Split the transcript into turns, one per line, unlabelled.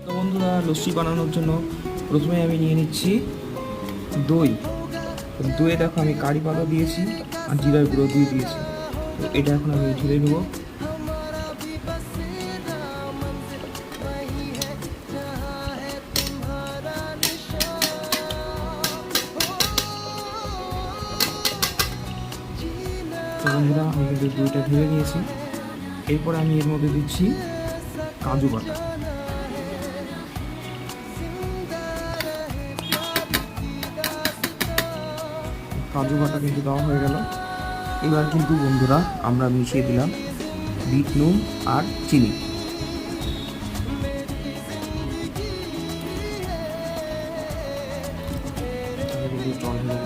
তো বন্ধুরা, লস্যি বানানোর জন্য প্রথমে আমি নিয়ে নিচ্ছি দই। তো দইয়ে দেখো আমি কারি পাতা দিয়েছি আর জিরার গুঁড়ো দিয়ে দিয়েছি। তো এটা এখন আমি ঢেলে নেবো। তো বন্ধুরা, আমি কিন্তু দইটা ঢেলে নিয়েছি। এরপর আমি এর মধ্যে দিচ্ছি কাজু বাটা। কাজু বাটা কিন্তু দেওয়া হয়ে গেল। এবার কিন্তু বন্ধুরা আমরা মিশিয়ে দিলাম বিট নুন আর চিনি। আমি কিন্তু জল ঢেলে